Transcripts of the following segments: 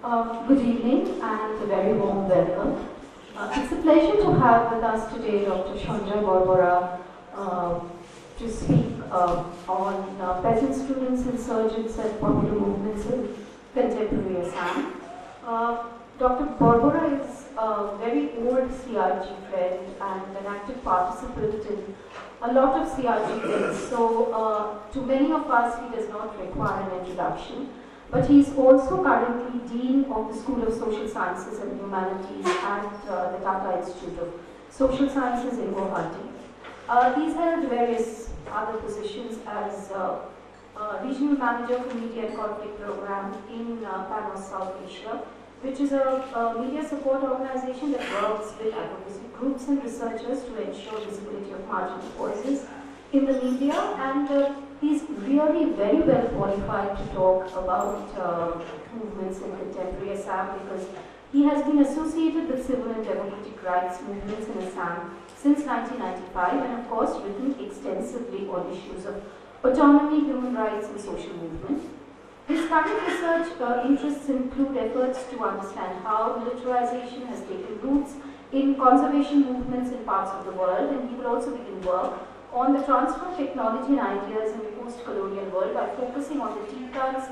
Good evening and a very warm welcome. It's a pleasure to have with us today Dr. Sanjay Barbora to speak on peasant students, insurgents and popular movements in contemporary Assam. Dr. Barbora is a very old CRG friend and an active participant in a lot of CRG things. So to many of us he does not require an introduction. But he is also currently Dean of the School of Social Sciences and Humanities at the Tata Institute of Social Sciences in Guwahati. He's held various other positions as Regional Manager for Media and Conflict Program in Panos South Asia, which is a media support organization that works with advocacy groups and researchers to ensure visibility of marginal voices in the media, and he's really very well qualified to talk about movements in contemporary Assam because he has been associated with civil and democratic rights movements in Assam since 1995 and of course written extensively on issues of autonomy, human rights and social movement. His current research interests include efforts to understand how militarization has taken roots in conservation movements in parts of the world, and he will also begin work on the transfer of technology and ideas in the post-colonial world by focusing on the Tita's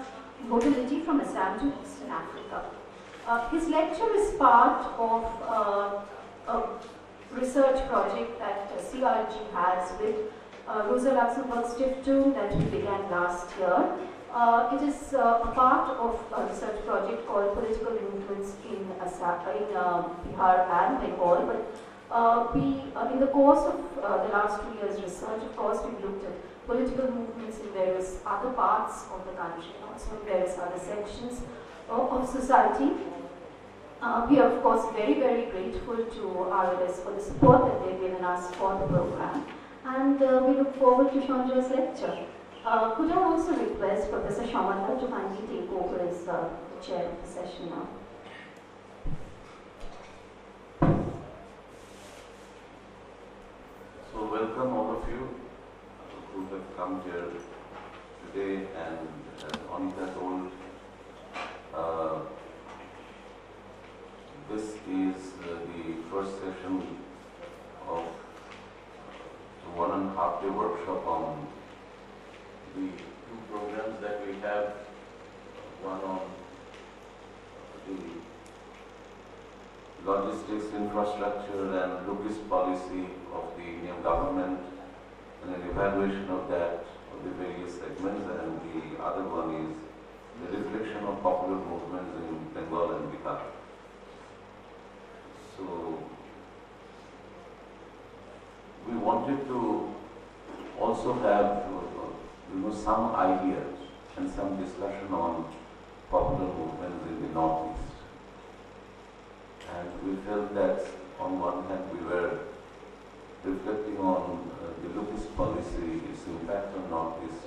mobility from Assam to Eastern Africa. His lecture is part of a research project that CRG has with Rosa Luxemburg Stiftung that we began last year. It is a part of a research project called Political Movements in Bihar and Bengal, but in the course of the last 2 years' research, of course, we've looked at political movements in various other parts of the country, also in various other sections of society. We are, of course, very, very grateful to RLS for the support that they've given us for the program, and we look forward to Sanjay's lecture. Could I also request Professor Shamanta to kindly take over as the chair of the session now? So welcome all of you who have come here today, and as Anita told, this is the first session of the 1.5-day workshop on the two programs that we have, one on the logistics infrastructure and locus policy of the Indian government, and an evaluation of that, of the various segments, and the other one is the reflection of popular movements in Bengal and Bihar. So we wanted to also have some ideas and some discussion on popular movements in the Northeast. And we felt that on one hand we were reflecting on the locus policy, its impact on Northeast,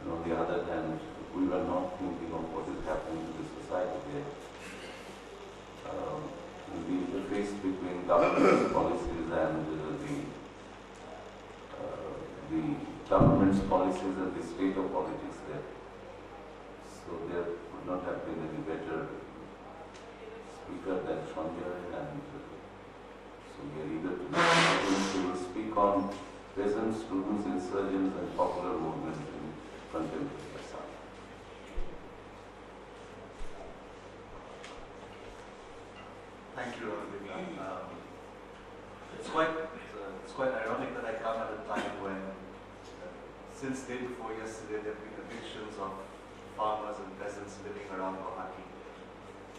and on the other hand we were not thinking of what is happening to the society there. The interface between government's policies and the government's policies and the state of politics there. So there could not have been any better speaker than Sanjay, and so we are eager to speak on peasants, students, insurgents and popular movements in contemporary Assam. Thank you, Ravina. It's quite ironic that I come at a time when since day before yesterday, there have been evictions of farmers and peasants living around Guwahati,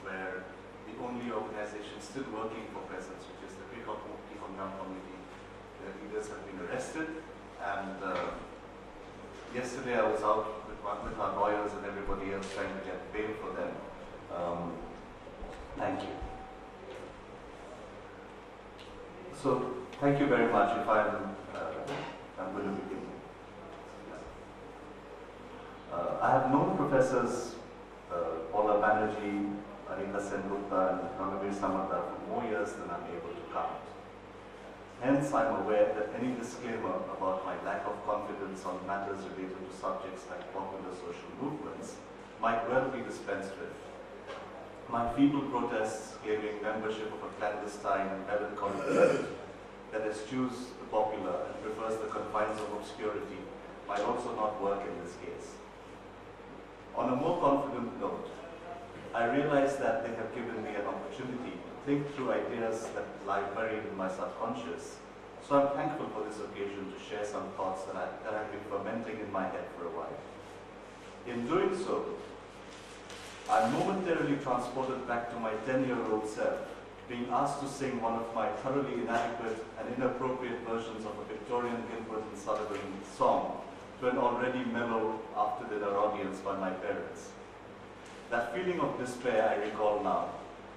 where the only organization still working for peasants, which is the Krikop Mukti Hongram Committee, their leaders have been arrested. And yesterday I was out with our lawyers and everybody else trying to get bail for them. Thank you. So, thank you very much. If I'm going to begin. I have known Professors Paula Banerjee, Anita Sengupta and Ranavir Samanta for more years than I'm able to count. Hence, I'm aware that any disclaimer about my lack of confidence on matters related to subjects like popular social movements might well be dispensed with. my feeble protests claiming membership of a clandestine and melancholy church that eschews the popular and prefers the confines of obscurity might also not work in this case. On a more confident note, I realize that they have given me an opportunity to think through ideas that lie buried in my subconscious, so I'm thankful for this occasion to share some thoughts that have been fermenting in my head for a while. In doing so, I'm momentarily transported back to my 10-year-old self, being asked to sing one of my thoroughly inadequate and inappropriate versions of a Victorian Gilbert and Sullivan song to an already mellow after-dinner audience by my parents. That feeling of despair I recall now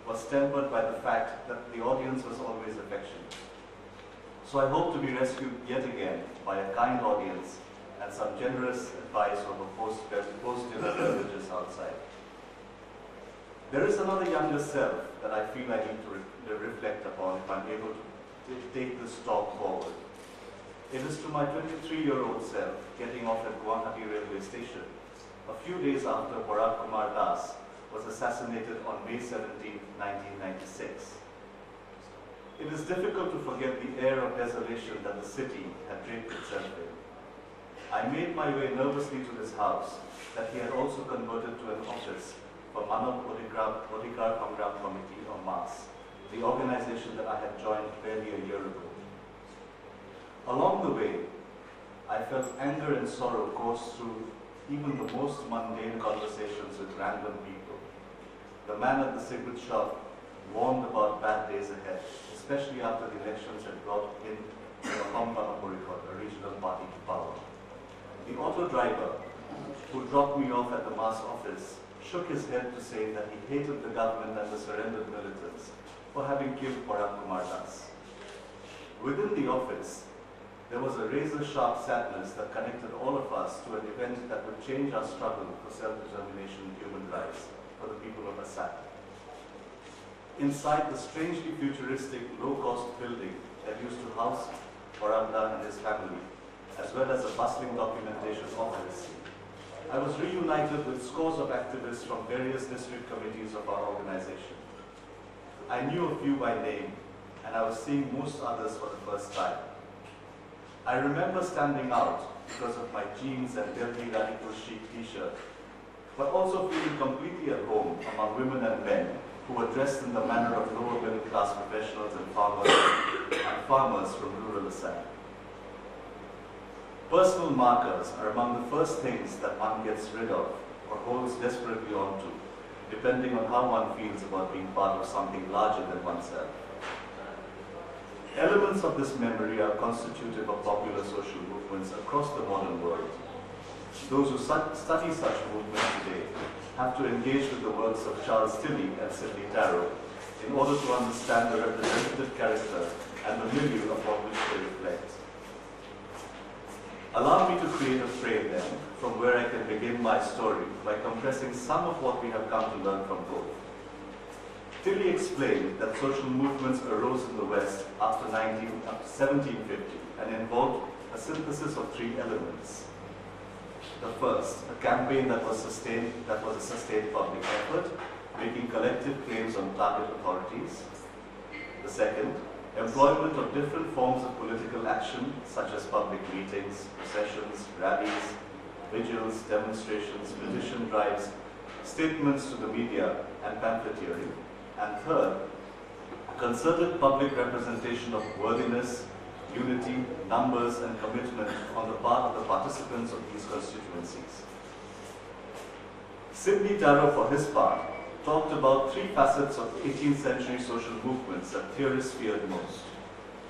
was tempered by the fact that the audience was always affectionate. So I hope to be rescued yet again by a kind audience and some generous advice from a post-dinner beverages outside. There is another younger self that I feel I need to reflect upon if I'm able to take this talk forward. It is to my 23-year-old self getting off at Guwahati railway station a few days after Bharat Kumar Das was assassinated on May 17, 1996. It is difficult to forget the air of desolation that the city had draped itself in. I made my way nervously to his house that he had also converted to an office for Manav Odhikar Pangram Committee, or MAS, the organization that I had joined barely a year ago. Along the way, I felt anger and sorrow course through even the most mundane conversations with random people. The man at the cigarette shop warned about bad days ahead, especially after the elections had brought in Pamba Aporikot, a regional party, to power. The auto driver, who dropped me off at the MAS office, shook his head to say that he hated the government and the surrendered militants for having killed Bharat Kumar Das. Within the office, there was a razor-sharp sadness that connected all of us to an event that would change our struggle for self-determination and human rights for the people of Assam. Inside the strangely futuristic, low-cost building that used to house Bharat and his family, as well as a bustling documentation office, I was reunited with scores of activists from various district committees of our organization. I knew a few by name, and I was seeing most others for the first time. I remember standing out because of my jeans and Delhi radical chic t-shirt, but also feeling completely at home among women and men who were dressed in the manner of lower middle class professionals and farmers from rural Assam. Personal markers are among the first things that one gets rid of or holds desperately on to, depending on how one feels about being part of something larger than oneself. Elements of this memory are constitutive of popular social movements across the modern world. Those who study such movements today have to engage with the works of Charles Tilly and Sidney Tarrow in order to understand the representative character and the milieu upon which they reflect. Allow me to create a frame then, from where I can begin my story by compressing some of what we have come to learn from both. Tilly explained that social movements arose in the West after 1750 and involved a synthesis of three elements. The first, a campaign that was a sustained public effort, making collective claims on target authorities. The second, employment of different forms of political action, such as public meetings, processions, rallies, vigils, demonstrations, petition drives, statements to the media, and pamphleteering. And third, concerted public representation of worthiness, unity, numbers, and commitment on the part of the participants of these constituencies. Sidney Tarrow, for his part, talked about three facets of 18th century social movements that theorists feared most.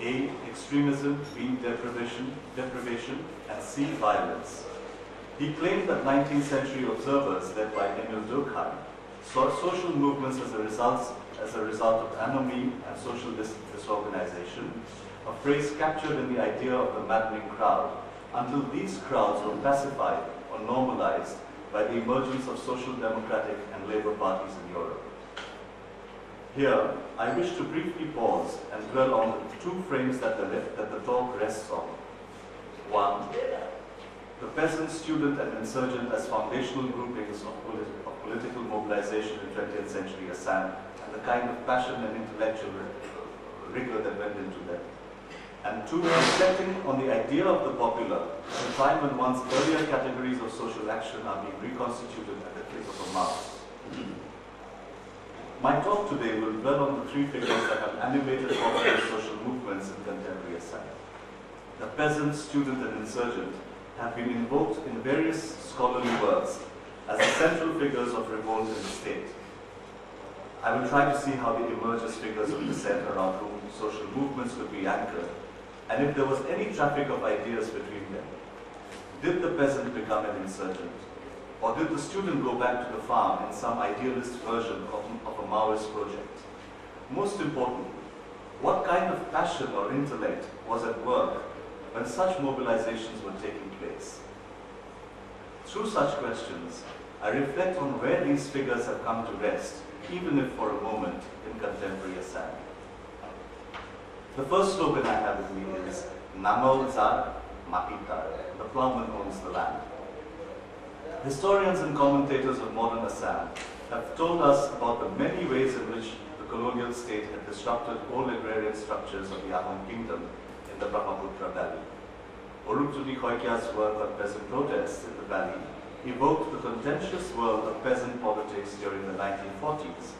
A, extremism, B, deprivation, and C, violence. He claimed that 19th century observers, led by Emil Durkheim, saw social movements as a result of anomie and social disorganization, a phrase captured in the idea of the maddening crowd, until these crowds were pacified or normalized by the emergence of social democratic and labor parties in Europe. Here, I wish to briefly pause and dwell on the two frames that the talk rests on. One, the peasant, student, and insurgent as foundational groupings of political mobilization in 20th century Assam, and the kind of passion and intellectual rigor that went into them. And two, reflecting on the idea of the popular, at a time when one's earlier categories of social action are being reconstituted at the click of a mouse. My talk today will dwell on the three figures that have animated popular social movements in contemporary Assam. The peasant, student, and insurgent have been invoked in various scholarly works as the central figures of revolt in the state. I will try to see how they emerge as figures of dissent around whom social movements could be anchored, and if there was any traffic of ideas between them. Did the peasant become an insurgent? Or did the student go back to the farm in some idealist version of a Maoist project? Most importantly, what kind of passion or intellect was at work when such mobilizations were taking place? Through such questions, I reflect on where these figures have come to rest, even if for a moment, in contemporary Assam. The first slogan I have with me is Namal Zar Mahitar, the plowman owns the land. Historians and commentators of modern Assam have told us about the many ways in which the colonial state had disrupted old agrarian structures of the Ahom kingdom in the Brahmaputra Valley. Orupjoti Khoikia's work on peasant protests in the valley evoked the contentious world of peasant politics during the 1940s,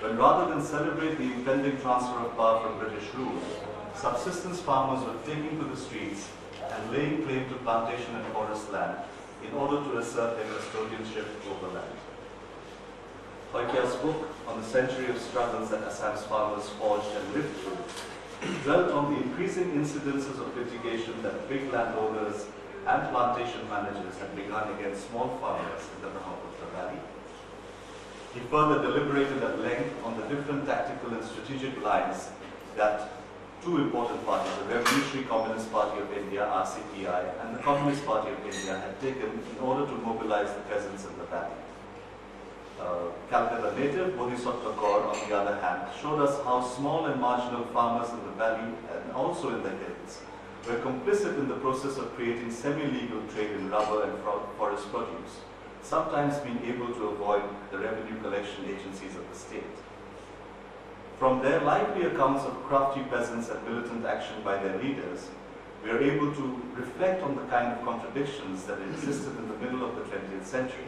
when rather than celebrate the impending transfer of power from British rule, subsistence farmers were taking to the streets and laying claim to plantation and forest land in order to assert their custodianship over land. Khoikia's book on the century of struggles that Assam's farmers forged and lived through dwelt on the increasing incidences of litigation that big landowners and plantation managers had begun against small farmers in the Brahmaputra Valley. He further deliberated at length on the different tactical and strategic lines that two important parties, the Revolutionary Communist Party of India, RCPI, and the Communist Party of India had taken in order to mobilize the peasants in the valley. Calcutta native Bodhisattva Kaur, on the other hand, showed us how small and marginal farmers in the valley and also in the hills were complicit in the process of creating semi-legal trade in rubber and forest produce, sometimes being able to avoid the revenue collection agencies of the state. From their lively accounts of crafty peasants and militant action by their leaders, we are able to reflect on the kind of contradictions that existed in the middle of the 20th century.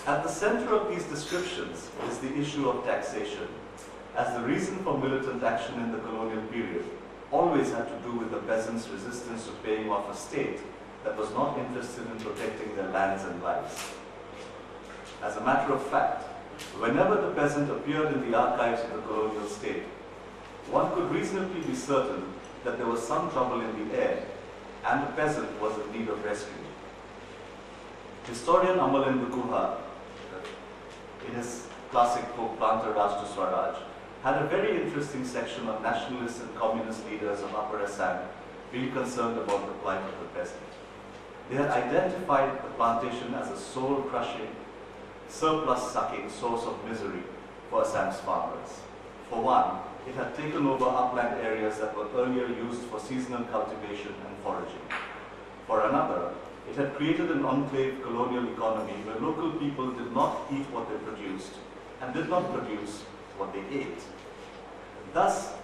At the center of these descriptions is the issue of taxation, as the reason for militant action in the colonial period always had to do with the peasants' resistance to paying off a state that was not interested in protecting their lands and lives. As a matter of fact, whenever the peasant appeared in the archives of the colonial state, one could reasonably be certain that there was some trouble in the air and the peasant was in need of rescue. Historian Amalendu Guha, in his classic book Planter Raj to Swaraj, had a very interesting section on nationalist and communist leaders of Upper Assam being concerned about the plight of the peasant. They had identified the plantation as a soul-crushing, surplus-sucking source of misery for Assam's farmers. For one, it had taken over upland areas that were earlier used for seasonal cultivation and foraging. For another, it had created an enclave colonial economy where local people did not eat what they produced and did not produce what they ate. Thus,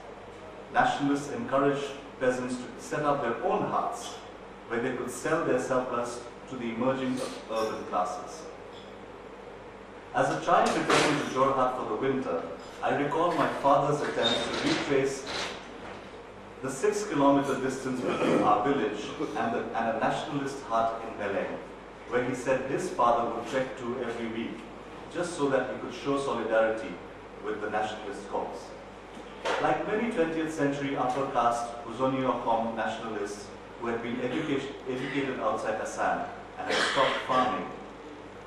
nationalists encouraged peasants to set up their own huts where they could sell their surplus to the emerging urban classes. As a child returning to Jorhat for the winter, I recall my father's attempt to retrace the 6-kilometer distance between our village and a nationalist hut in Meleng, where he said his father would trek to every week, just so that he could show solidarity with the nationalist cause. Like many 20th century upper caste Uzonio Khom nationalists who had been educated outside Assam and had stopped farming,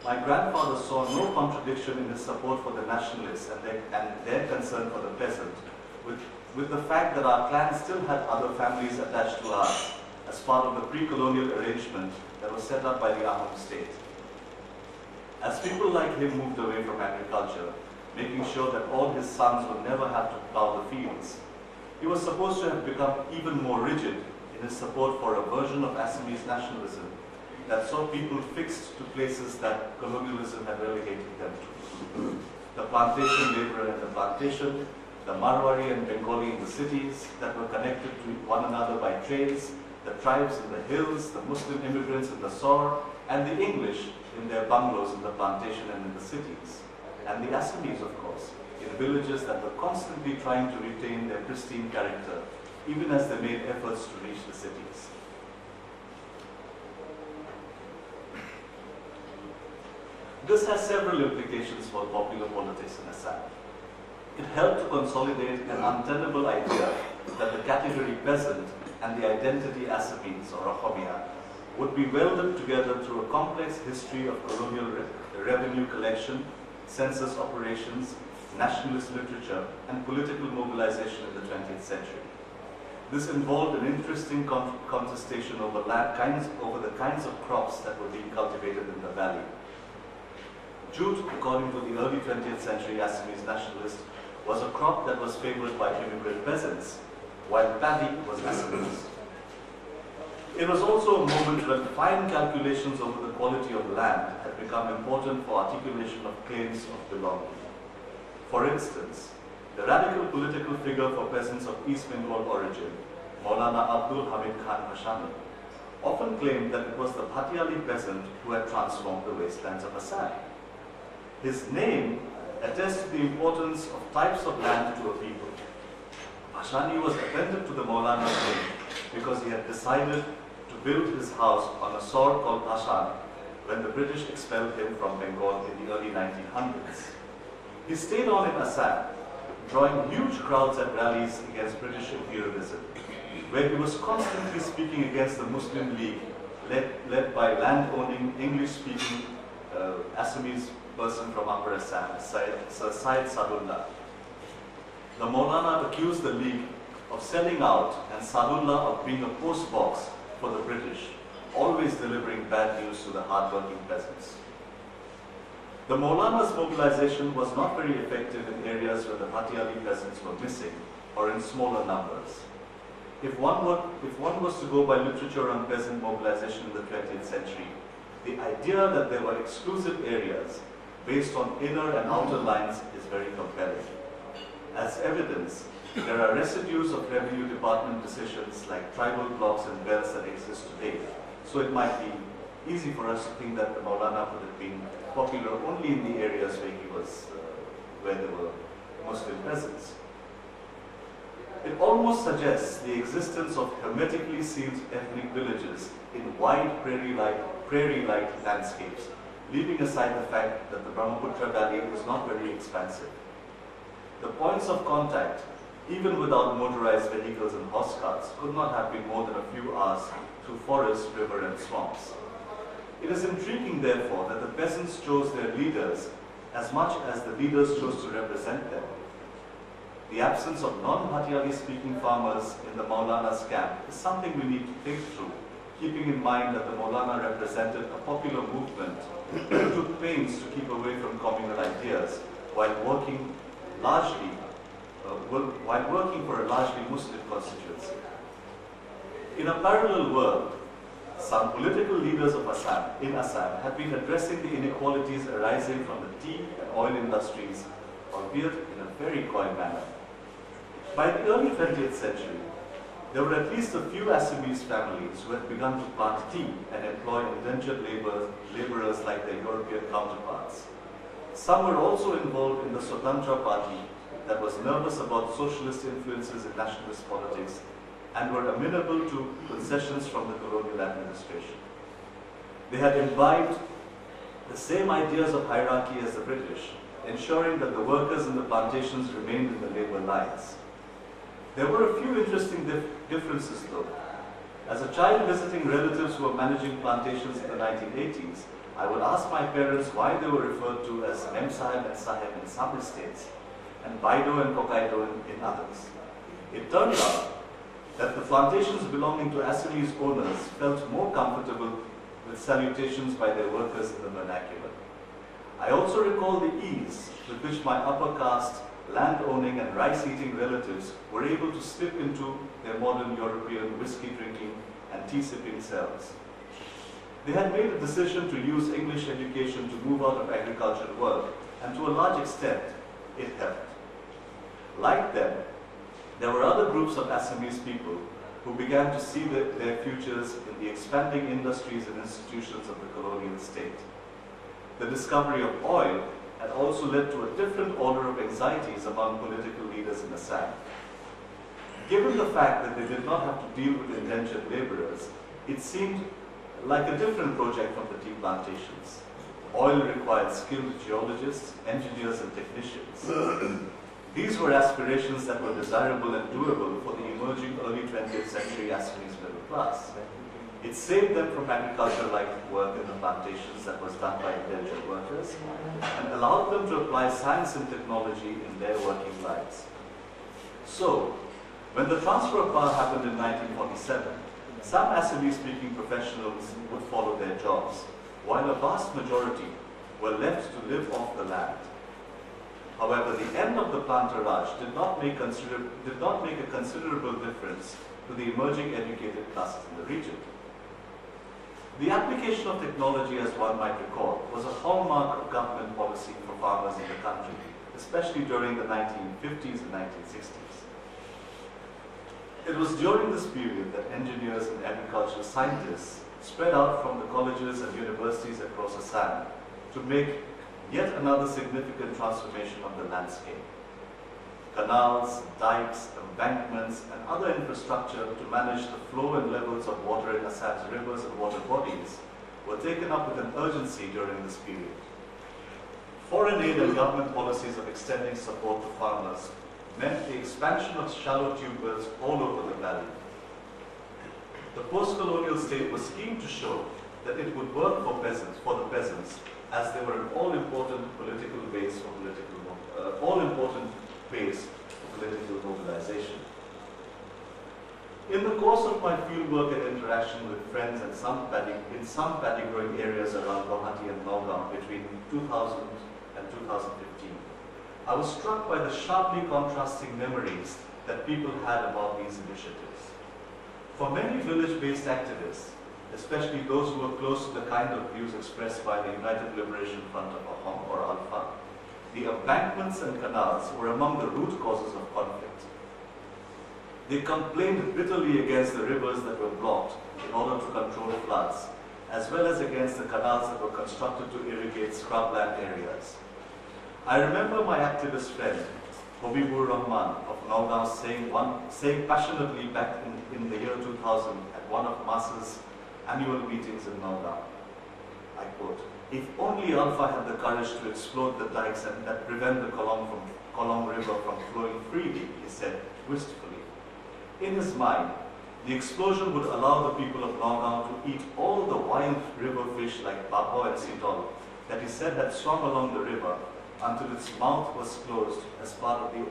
my grandfather saw no contradiction in his support for the nationalists and their concern for the peasant, with the fact that our clan still had other families attached to ours as part of the pre-colonial arrangement that was set up by the Ahom state. As people like him moved away from agriculture, making sure that all his sons would never have to plow the fields, he was supposed to have become even more rigid in in his support for a version of Assamese nationalism that saw people fixed to places that colonialism had relegated them to. The plantation laborer in the plantation, the Marwari and Bengali in the cities that were connected to one another by trains, the tribes in the hills, the Muslim immigrants in the Saur, and the English in their bungalows in the plantation and in the cities. And the Assamese, of course, in villages that were constantly trying to retain their pristine character, even as they made efforts to reach the cities. This has several implications for popular politics in Assam. It helped to consolidate an untenable idea that the category peasant and the identity Assamese or Ahomia would be welded together through a complex history of colonial revenue collection, census operations, nationalist literature, and political mobilization in the 20th century. This involved an interesting contestation over the kinds of crops that were being cultivated in the valley. Jute, according to the early 20th century Assamese nationalist, was a crop that was favored by immigrant peasants, while paddy was Assamese. It was also a moment when fine calculations over the quality of land had become important for articulation of claims of belonging. For instance, the radical political figure for peasants of East Bengal origin, Maulana Abdul Hamid Khan Hashami, often claimed that it was the Bhatiali peasant who had transformed the wastelands of Assam. His name attests to the importance of types of land to a people. Hashani was appended to the Maulana's name because he had decided to build his house on a sword called Ashan when the British expelled him from Bengal in the early 1900s. He stayed on in Assam, drawing huge crowds at rallies against British imperialism, where he was constantly speaking against the Muslim League, led by land-owning, English-speaking Assamese person from Upper Assam, Sir Syed Sadullah. The Maulana accused the League of selling out and Sadullah of being a postbox for the British, always delivering bad news to the hard-working peasants. The Maulana's mobilization was not very effective in areas where the Bhatiali peasants were missing or in smaller numbers. If one was to go by literature on peasant mobilization in the 20th century, the idea that there were exclusive areas based on inner and outer lines is very compelling. As evidence, there are residues of revenue department decisions like tribal blocks and belts that exist today. So it might be easy for us to think that the Maulana would have been popular only in the areas where he was, where there were Muslim peasants. It almost suggests the existence of hermetically sealed ethnic villages in wide prairie-like landscapes, leaving aside the fact that the Brahmaputra Valley was not very expansive. The points of contact, even without motorized vehicles and horse carts, could not have been more than a few hours through forest, river, and swamps. It is intriguing, therefore, that the peasants chose their leaders as much as the leaders chose to represent them. The absence of non-Bhatiali speaking farmers in the Maulana's camp is something we need to think through, keeping in mind that the Maulana represented a popular movement that took pains to keep away from communal ideas while working for a largely Muslim constituency. In a parallel world, some political leaders of Assam have been addressing the inequalities arising from the tea and oil industries, albeit in a very coy manner. By the early 20th century, there were at least a few Assamese families who had begun to plant tea and employ indentured laborers like their European counterparts. Some were also involved in the Swatantra Party that was nervous about socialist influences in nationalist politics and were amenable to concessions from the colonial administration. They had imbibed the same ideas of hierarchy as the British, ensuring that the workers in the plantations remained in the labor lines. There were a few interesting differences though. As a child visiting relatives who were managing plantations in the 1980s, I would ask my parents why they were referred to as Mem Sahib and Sahib in some estates, and Baido and Kokaido in others. It turned out that the plantations belonging to Assamese owners felt more comfortable with salutations by their workers in the vernacular. I also recall the ease with which my upper caste, land-owning and rice-eating relatives were able to slip into their modern European whiskey drinking and tea sipping selves. They had made a decision to use English education to move out of agricultural work, and to a large extent, it helped. Like them, there were other groups of Assamese people who began to see their futures in the expanding industries and institutions of the colonial state. The discovery of oil had also led to a different order of anxieties among political leaders in Assam. Given the fact that they did not have to deal with indentured laborers, it seemed like a different project from the tea plantations. Oil required skilled geologists, engineers, and technicians. These were aspirations that were desirable and doable for the emerging early 20th century Assamese middle class. It saved them from agriculture-like work in the plantations that was done by indentured workers, and allowed them to apply science and technology in their working lives. So, when the transfer of power happened in 1947, some Assamese-speaking professionals would follow their jobs, while a vast majority were left to live off the land. However, the end of the planter Raj did not make a considerable difference to the emerging educated classes in the region. The application of technology, as one might recall, was a hallmark of government policy for farmers in the country, especially during the 1950s and 1960s. It was during this period that engineers and agricultural scientists spread out from the colleges and universities across Assam to make yet another significant transformation of the landscape. Canals, dikes, embankments, and other infrastructure to manage the flow and levels of water in Assam's rivers and water bodies were taken up with an urgency during this period. Foreign aid and government policies of extending support to farmers meant the expansion of shallow tube wells all over the valley. The post-colonial state was keen to show that it would work for the peasants, as they were an all-important base for political mobilization. In the course of my fieldwork and interaction with friends in some paddy growing areas around Guwahati and Nagaon between 2000 and 2015, I was struck by the sharply contrasting memories that people had about these initiatives. For many village-based activists, especially those who were close to the kind of views expressed by the United Liberation Front of Ahom or Alpha, the embankments and canals were among the root causes of conflict. They complained bitterly against the rivers that were blocked in order to control floods, as well as against the canals that were constructed to irrigate scrubland areas. I remember my activist friend, Habibur Rahman of Nagaon, saying passionately back in the year 2000 at one of MAS's annual meetings in Nagaon, I quote, "If only Alpha had the courage to explode the dikes and that prevent the Kolong River from flowing freely," he said wistfully. In his mind, the explosion would allow the people of Nagaon to eat all the wild river fish like babo and sitol that he said had swum along the river until its mouth was closed as part of an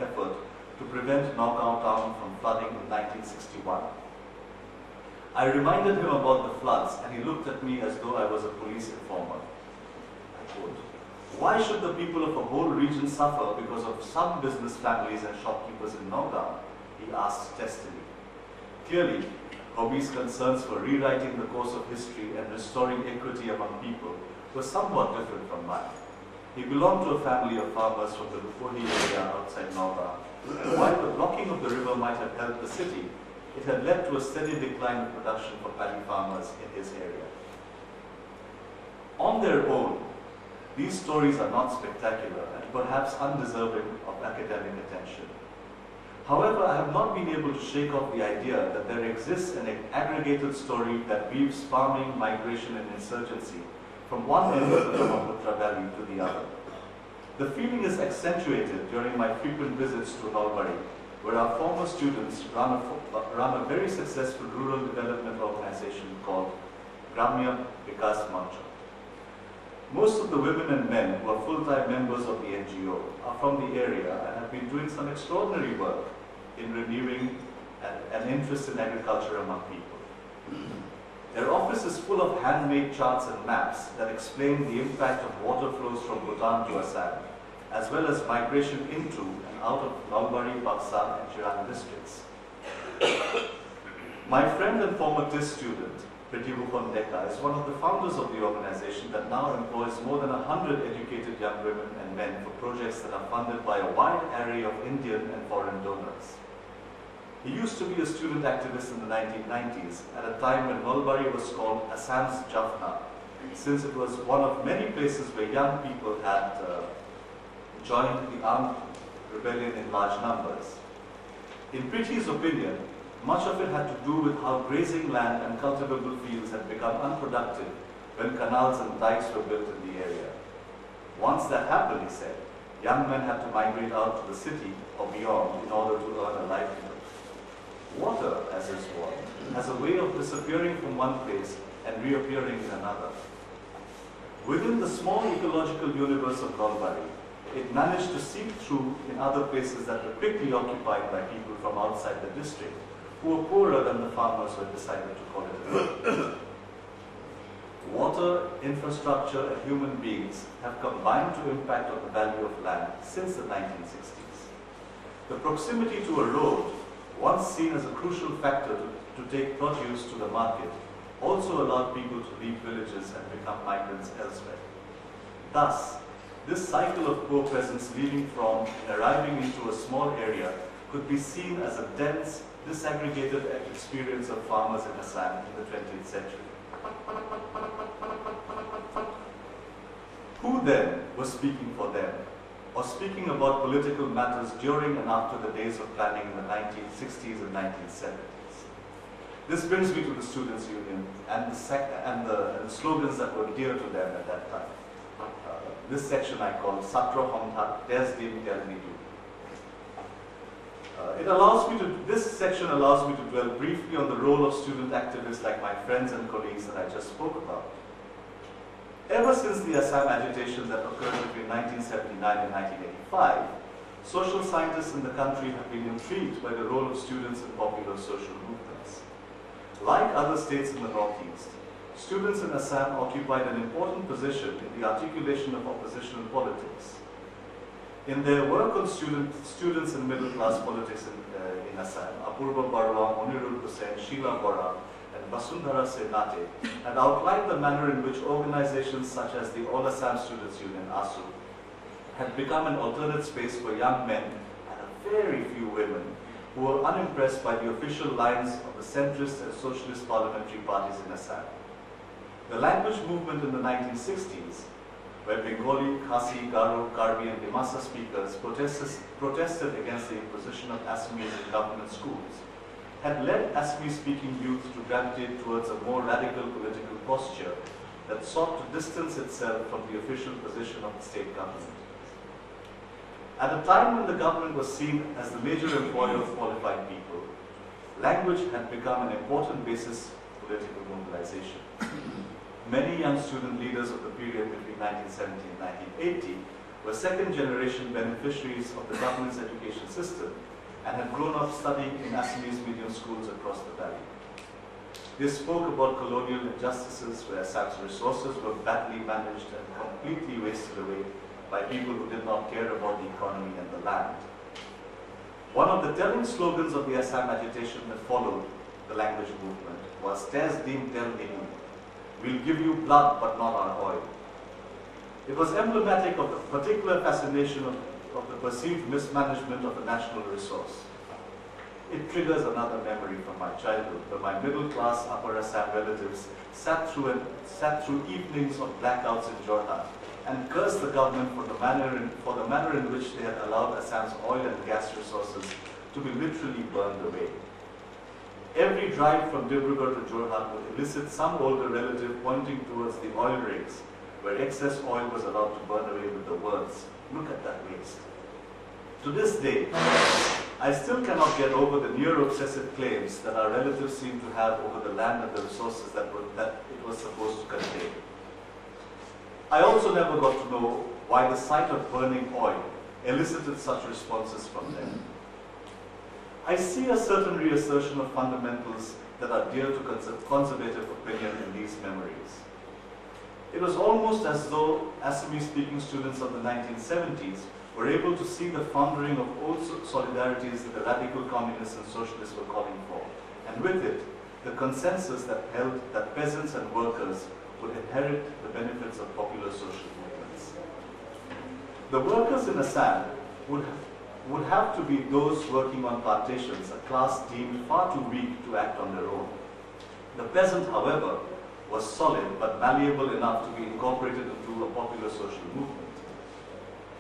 effort to prevent Nagaon town from flooding in 1961. I reminded him about the floods, and he looked at me as though I was a police informer. I quote, "Why should the people of a whole region suffer because of some business families and shopkeepers in Nagaon?" he asked testily. Clearly, Hobby's concerns for rewriting the course of history and restoring equity among people were somewhat different from mine. He belonged to a family of farmers from the Guwahati area outside Nagaon, and while the blocking of the river might have helped the city, it had led to a steady decline of production for paddy farmers in his area. On their own, these stories are not spectacular and perhaps undeserving of academic attention. However, I have not been able to shake off the idea that there exists an aggregated story that weaves farming, migration, and insurgency from one end of the Brahmaputra Valley to the other. The feeling is accentuated during my frequent visits to Nalbari, where our former students run a very successful rural development organization called Gramya Vikas Mancha. Most of the women and men who are full-time members of the NGO are from the area and have been doing some extraordinary work in renewing an interest in agriculture among people. Their office is full of handmade charts and maps that explain the impact of water flows from Bhutan to Assam, as well as migration into and out of Nalbari, Baksa and Chirang districts. My friend and former TIS student, Pritibhupan Deka, is one of the founders of the organization that now employs more than 100 educated young women and men for projects that are funded by a wide array of Indian and foreign donors. He used to be a student activist in the 1990s, at a time when Nalbari was called Assam's Jaffna, since it was one of many places where young people had joined the armed rebellion in large numbers. In Priti's opinion, much of it had to do with how grazing land and cultivable fields had become unproductive when canals and dikes were built in the area. Once that happened, he said, young men had to migrate out to the city or beyond in order to earn a livelihood. Water, as is wont, has a way of disappearing from one place and reappearing in another. Within the small ecological universe of Nalbari, it managed to seep through in other places that were quickly occupied by people from outside the district, who were poorer than the farmers who had decided to call it. Water, infrastructure, and human beings have combined to impact on the value of land since the 1960s. The proximity to a road, once seen as a crucial factor to take produce to the market, also allowed people to leave villages and become migrants elsewhere. Thus, this cycle of poor peasants leaving from and arriving into a small area could be seen as a dense, disaggregated experience of farmers in Assam in the 20th century. Who then was speaking for them, or speaking about political matters during and after the days of planning in the 1960s and 1970s? This brings me to the Students' Union and the slogans that were dear to them at that time. This section I call Satra Homthat Des Dim Del Nidu. This section allows me to dwell briefly on the role of student activists like my friends and colleagues that I just spoke about. Ever since the Assam agitation that occurred between 1979 and 1985, social scientists in the country have been intrigued by the role of students in popular social movements. Like other states in the Northeast, students in Assam occupied an important position in the articulation of oppositional politics. In their work on students and middle-class politics in Assam, Apurva Barwa, Monirul Hussain, Sheila Bora, and Vasundhara Senate had outlined the manner in which organizations such as the All Assam Students' Union, ASU, had become an alternate space for young men and a very few women who were unimpressed by the official lines of the centrist and socialist parliamentary parties in Assam. The language movement in the 1960s, where Bengali, Khasi, Garo, Karbi and Dimasa speakers protested against the imposition of Assamese in government schools, had led Assamese-speaking youth to gravitate towards a more radical political posture that sought to distance itself from the official position of the state government. At a time when the government was seen as the major employer of qualified people, language had become an important basis for political mobilization. Many young student leaders of the period between 1970 and 1980 were second-generation beneficiaries of the government's education system and had grown up studying in Assamese medium schools across the valley. They spoke about colonial injustices where Assam's resources were badly managed and completely wasted away by people who did not care about the economy and the land. One of the telling slogans of the Assam agitation that followed the language movement was Tes Dim Del Dinu. We'll give you blood but not our oil. It was emblematic of the particular fascination of the perceived mismanagement of a national resource. It triggers another memory from my childhood, where my middle-class Upper Assam relatives sat through evenings of blackouts in Jorhat and cursed the government for the manner in which they had allowed Assam's oil and gas resources to be literally burned away. Every drive from Dibrugarh to Jorhat would elicit some older relative pointing towards the oil rigs, where excess oil was allowed to burn away with the words, "Look at that waste." To this day, I still cannot get over the near-obsessive claims that our relatives seem to have over the land and the resources that it was supposed to contain. I also never got to know why the sight of burning oil elicited such responses from them. I see a certain reassertion of fundamentals that are dear to conservative opinion in these memories. It was almost as though Assamese-speaking students of the 1970s were able to see the foundering of old solidarities that the radical communists and socialists were calling for, and with it, the consensus that held that peasants and workers would inherit the benefits of popular social movements. The workers in Assam would have to be those working on plantations, a class deemed far too weak to act on their own. The peasant, however, was solid but malleable enough to be incorporated into a popular social movement.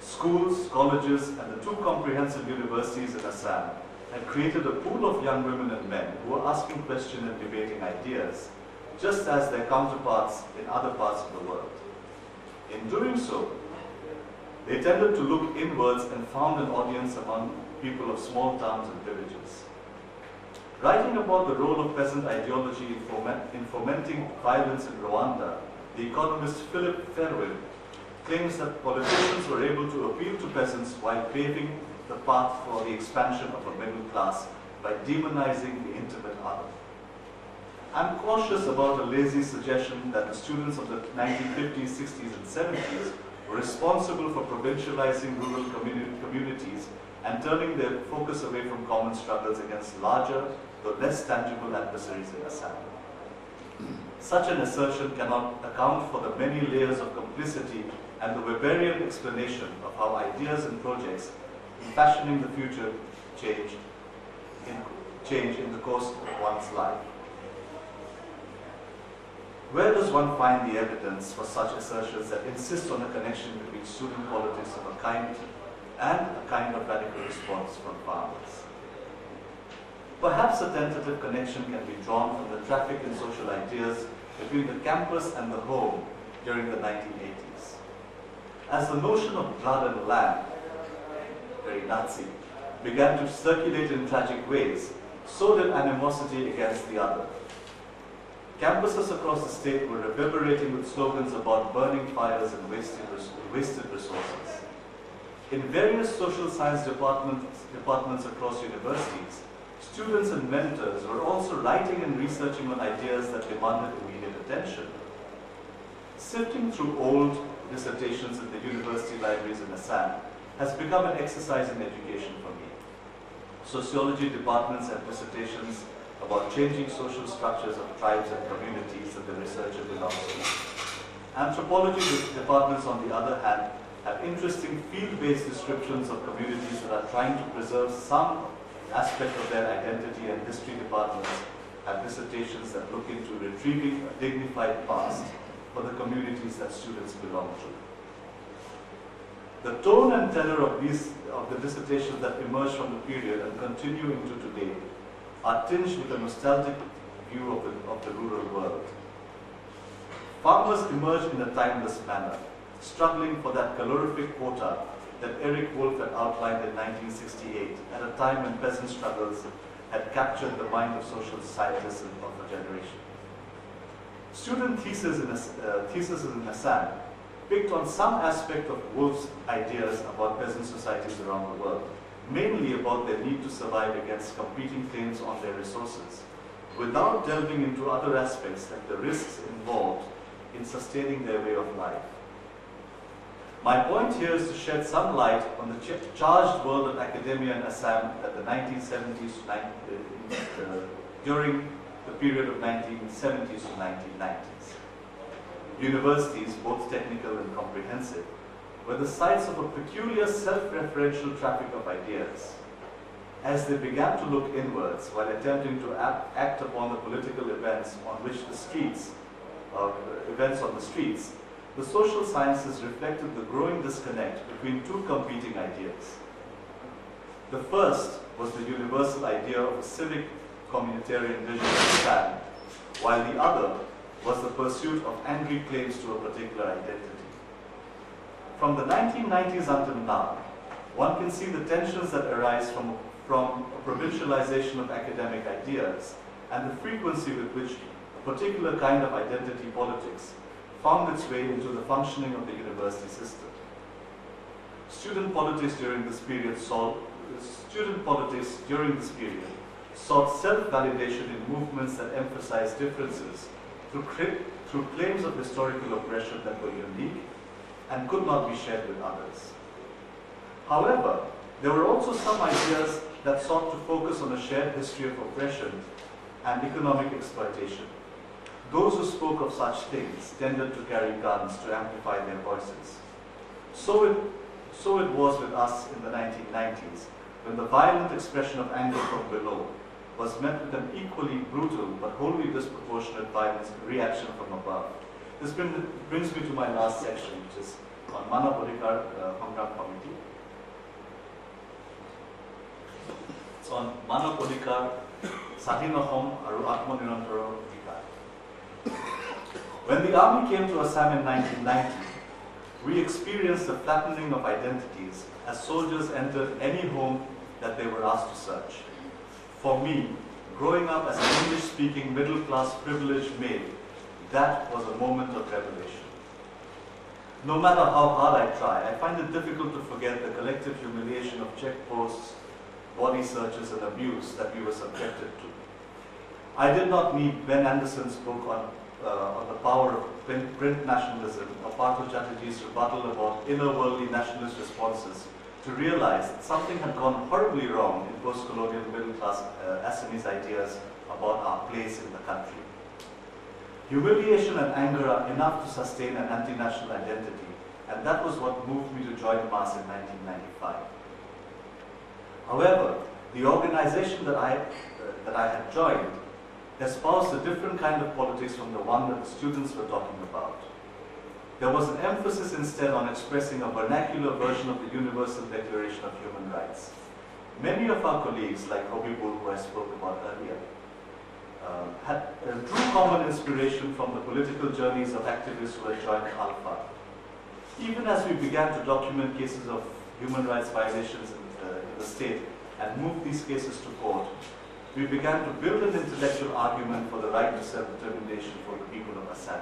Schools, colleges, and the two comprehensive universities in Assam had created a pool of young women and men who were asking questions and debating ideas, just as their counterparts in other parts of the world. In doing so, they tended to look inwards and found an audience among people of small towns and villages. Writing about the role of peasant ideology in fomenting violence in Rwanda, the economist Philip Fairwill claims that politicians were able to appeal to peasants while paving the path for the expansion of a middle class by demonizing the intimate other. I'm cautious about a lazy suggestion that the students of the 1950s, 60s, and 70s were responsible for provincializing rural communities and turning their focus away from common struggles against larger, though less tangible adversaries in Assam. Such an assertion cannot account for the many layers of complicity and the Weberian explanation of how ideas and projects in fashioning the future change in the course of one's life. Where does one find the evidence for such assertions that insist on a connection between student politics of a kind and a kind of radical response from farmers? Perhaps a tentative connection can be drawn from the traffic in social ideas between the campus and the home during the 1980s. As the notion of blood and land, very Nazi, began to circulate in tragic ways, so did animosity against the other. Campuses across the state were reverberating with slogans about burning fires and wasted resources. In various social science departments across universities, students and mentors were also writing and researching on ideas that demanded immediate attention. Sifting through old dissertations in the university libraries in Assam has become an exercise in education for me. Sociology departments have dissertations about changing social structures of tribes and communities that the researcher belongs to. Anthropology departments, on the other hand, have interesting field-based descriptions of communities that are trying to preserve some aspect of their identity, and history departments have dissertations that look into retrieving a dignified past for the communities that students belong to. The tone and tenor of the dissertations that emerge from the period and continue into today are tinged with a nostalgic view of the rural world. Farmers emerge in a timeless manner, struggling for that calorific quota that Eric Wolf had outlined in 1968, at a time when peasant struggles had captured the mind of social scientists of a generation. Student theses in Assam picked on some aspect of Wolf's ideas about peasant societies around the world, mainly about their need to survive against competing claims on their resources, without delving into other aspects like the risks involved in sustaining their way of life. My point here is to shed some light on the charged world of academia in Assam at the 1970s during the period of 1970s to 1990s. Universities, both technical and comprehensive, were the sites of a peculiar self-referential traffic of ideas. As they began to look inwards while attempting to act upon the political events on which the streets, the social sciences reflected the growing disconnect between two competing ideas. The first was the universal idea of a civic communitarian vision of Japan, while the other was the pursuit of angry claims to a particular identity. From the 1990s until now, one can see the tensions that arise from a provincialization of academic ideas and the frequency with which a particular kind of identity politics found its way into the functioning of the university system. Student politics during this period sought self-validation in movements that emphasized differences through claims of historical oppression that were unique and could not be shared with others. However, there were also some ideas that sought to focus on a shared history of oppression and economic exploitation. Those who spoke of such things tended to carry guns to amplify their voices. So it was with us in the 1990s, when the violent expression of anger from below was met with an equally brutal but wholly disproportionate violence reaction from above. This brings me to my last section, which is on Manav Adhikar Hongram Committee. It's on Manav Adhikar, Sathina Hom Aru Atmanirantara Adhikar. When the army came to Assam in 1990, we experienced a flattening of identities as soldiers entered any home that they were asked to search. For me, growing up as an English-speaking middle-class privileged male, that was a moment of revelation. No matter how hard I try, I find it difficult to forget the collective humiliation of checkposts, body searches, and abuse that we were subjected to. I did not need Ben Anderson's book on the power of print nationalism or Partha Chatterjee's rebuttal about inner-worldly nationalist responses to realize that something had gone horribly wrong in post-colonial middle-class Assamese ideas about our place in the country. Humiliation and anger are enough to sustain an anti-national identity, and that was what moved me to join MAS in 1995. However, the organization that I had joined espoused a different kind of politics from the one that the students were talking about. There was an emphasis instead on expressing a vernacular version of the Universal Declaration of Human Rights. Many of our colleagues, like Hobibul, who I spoke about earlier, drew common inspiration from the political journeys of activists who had joined Alpha. Even as we began to document cases of human rights violations in the state and move these cases to court, we began to build an intellectual argument for the right to self-determination for the people of Assam.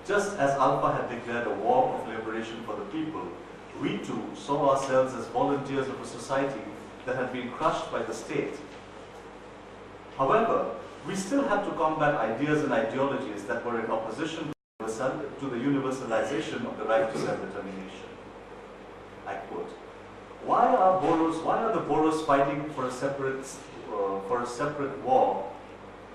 Just as Alpha had declared a war of liberation for the people, we too saw ourselves as volunteers of a society that had been crushed by the state. However, we still had to combat ideas and ideologies that were in opposition to the universalization of the right to self-determination. I quote, why are the Boros fighting for a separate war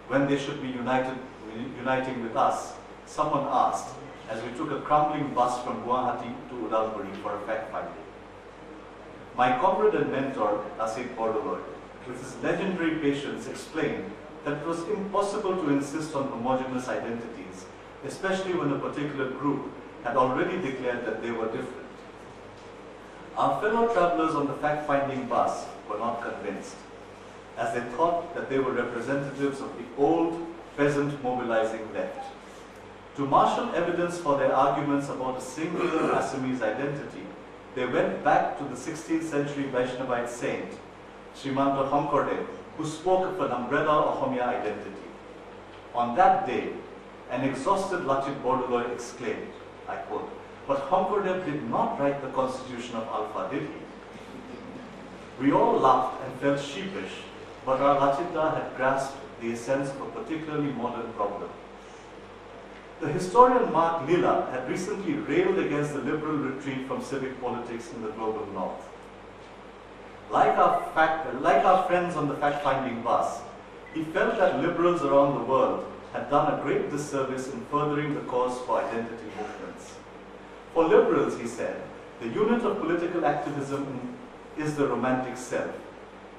when they should be uniting with us? Someone asked as we took a crumbling bus from Guwahati to Udalguri for a fact-finding. My comrade and mentor, Sanjay Barbora, with his legendary patience, explained that it was impossible to insist on homogeneous identities, especially when a particular group had already declared that they were different. Our fellow travelers on the fact-finding bus were not convinced, as they thought that they were representatives of the old peasant mobilizing left. To marshal evidence for their arguments about a singular Assamese identity, they went back to the 16th century Vaishnavite saint, Srimanta Honkordev, who spoke of an umbrella Ohomia identity. On that day, an exhausted Lachit Bordoloi exclaimed, I quote, but Honkordev did not write the constitution of Alpha, did he? We all laughed and felt sheepish, but our Lachita had grasped the essence of a particularly modern problem. The historian Mark Lilla had recently railed against the liberal retreat from civic politics in the global north. Like our friends on the fact-finding bus, he felt that liberals around the world had done a great disservice in furthering the cause for identity movements. For liberals, he said, the unit of political activism is the romantic self.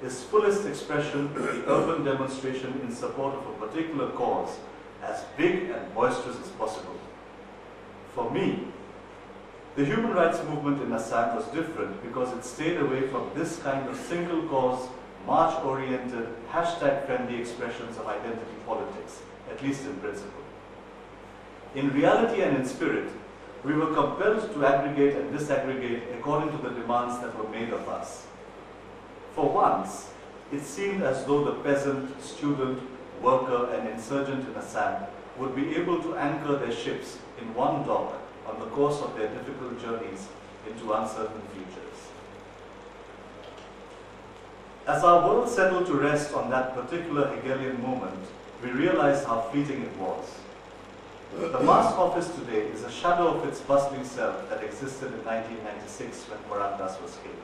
Its fullest expression is the urban demonstration in support of a particular cause, as big and boisterous as possible. For me, the human rights movement in Assam was different because it stayed away from this kind of single cause, march-oriented, hashtag-friendly expressions of identity politics, at least in principle. In reality and in spirit, we were compelled to aggregate and disaggregate according to the demands that were made of us. For once, it seemed as though the peasant, student, worker, and insurgent in Assam would be able to anchor their ships in one dock on the course of their difficult journeys into uncertain futures. As our world settled to rest on that particular Hegelian moment, we realized how fleeting it was. The Mass Office today is a shadow of its bustling self that existed in 1996 when Morandas was killed.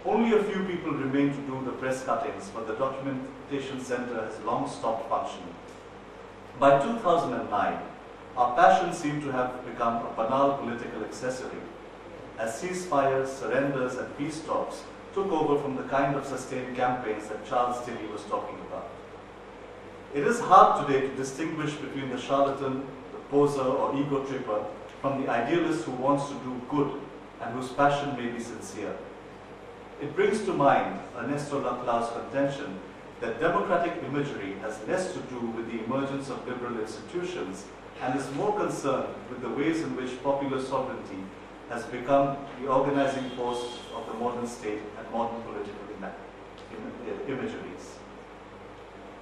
Only a few people remain to do the press cuttings, but the documentation center has long stopped functioning. By 2009, our passion seemed to have become a banal political accessory, as ceasefires, surrenders, and peace talks took over from the kind of sustained campaigns that Charles Tilley was talking about. It is hard today to distinguish between the charlatan, the poser, or ego tripper from the idealist who wants to do good and whose passion may be sincere. It brings to mind Ernesto Laclau's contention that democratic imagery has less to do with the emergence of liberal institutions and is more concerned with the ways in which popular sovereignty has become the organizing force of the modern state and modern political imageries.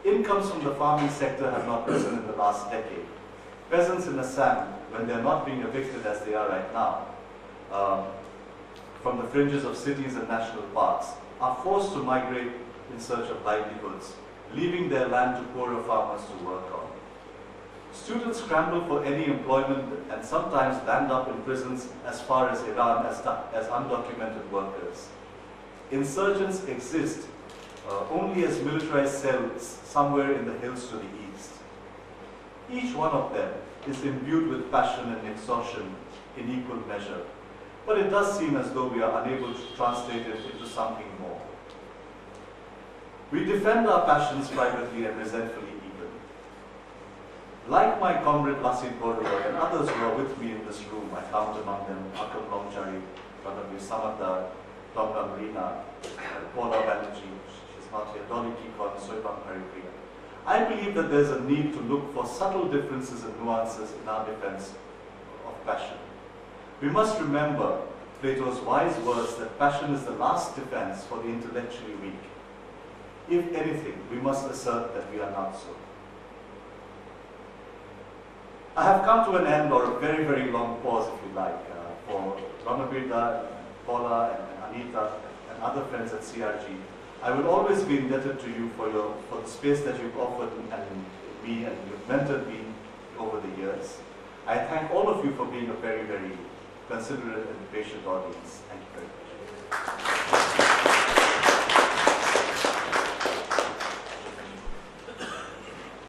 Incomes from the farming sector have not risen in the last decade. Peasants in Assam, when they are not being evicted as they are right now, from the fringes of cities and national parks, are forced to migrate in search of livelihoods, leaving their land to poorer farmers to work on. Students scramble for any employment and sometimes land up in prisons as far as Iran as undocumented workers. Insurgents exist only as militarized cells somewhere in the hills to the east. Each one of them is imbued with passion and exhaustion in equal measure, but it does seem as though we are unable to translate it into something more. We defend our passions privately and resentfully even. Like my comrade Sanjay Barbora and others who are with me in this room, I count among them Akam Longchari, Pradhavi Samatha, Dr. Marina, Paula Banerjee, she's not here, Dolly Kikon, Soipam Haripriya. I believe that there's a need to look for subtle differences and nuances in our defense of passion. We must remember Plato's wise words that passion is the last defense for the intellectually weak. If anything, we must assert that we are not so. I have come to an end, or a very, very long pause if you like, for Ramabirda, Paula, and Anita, and other friends at CRG. I will always be indebted to you for the space that you've offered me and you've mentored me over the years. I thank all of you for being a very, very considerate and patient audience. Thank you very much.